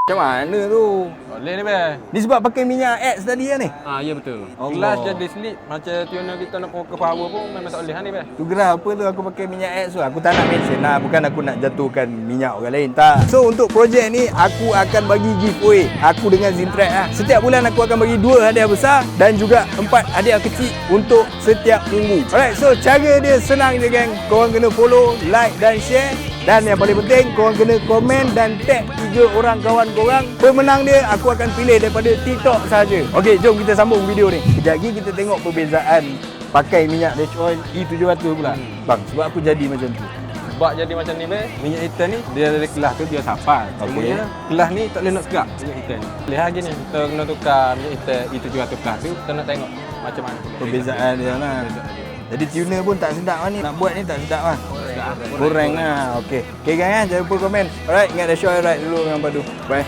Macam mana tu? Boleh ni beh. Ni sebab pakai minyak X tadi kan ni? Ya betul. Allah. Gelas jadi slip macam tuner kita nak ke power pun memang tak boleh ni beh. Tu geras apa tu aku pakai minyak X tu. Aku tak nak mention lah. Bukan aku nak jatuhkan minyak orang lain. Tak. So untuk projek ni aku akan bagi giveaway. Aku dengan Zintrack lah. Setiap bulan aku akan bagi 2 hadiah besar dan juga 4 hadiah kecil untuk setiap minggu. Alright, so cara dia senang je geng. Korang kena follow, like dan share. Dan yang paling penting, korang kena komen dan tag 3 orang kawan korang. Pemenang dia aku akan pilih daripada TikTok saja. Okey, jom kita sambung video ni. Kejap lagi kita tengok perbezaan pakai minyak Dutch oil E700 pula. Bang, sebab aku jadi macam tu. Sebab jadi macam ni beh, minyak hitam ni dia dari kelas tu dia sapar. Okey. Kelas ni tak boleh nak segak minyak hitam ni. Lihat lagi ni, kita kena tukar minyak hitam E700 kelas tu, kita nak tengok macam mana Perbezaan dia lah. Jadi tuner pun tak sedap lah ni. Nak buat ni tak sedap lah. Kurang lah. Okey. Okey guys, jangan lupa komen. Alright, ingat dah show right dulu dengan padu. Bye.